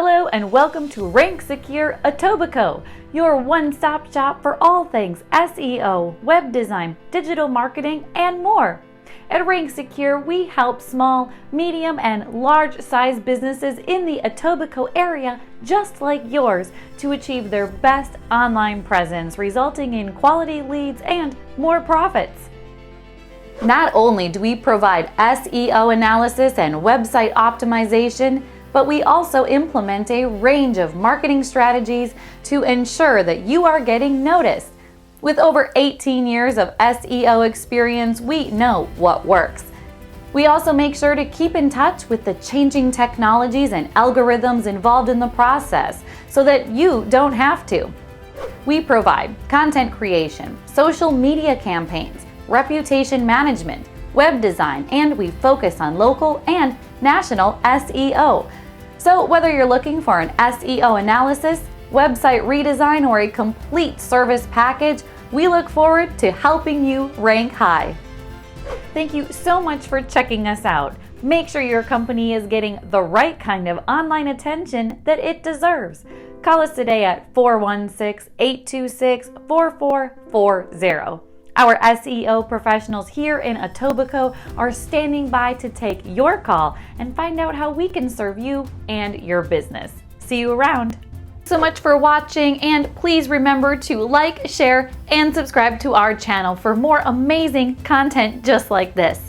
Hello and welcome to Rank Secure Etobicoke, your one-stop shop for all things SEO, web design, digital marketing, and more. At Rank Secure, we help small, medium, and large-size businesses in the Etobicoke area, just like yours, to achieve their best online presence, resulting in quality leads and more profits. Not only do we provide SEO analysis and website optimization, but we also implement a range of marketing strategies to ensure that you are getting noticed. With over 18 years of SEO experience, we know what works. We also make sure to keep in touch with the changing technologies and algorithms involved in the process so that you don't have to. We provide content creation, social media campaigns, reputation management, web design, and we focus on local and national SEO. So whether you're looking for an SEO analysis, website redesign, or a complete service package, we look forward to helping you rank high. Thank you so much for checking us out. Make sure your company is getting the right kind of online attention that it deserves. Call us today at 416-826-4440. Our SEO professionals here in Etobicoke are standing by to take your call and find out how we can serve you and your business. See you around. So much for watching, and please remember to like, share, and subscribe to our channel for more amazing content just like this.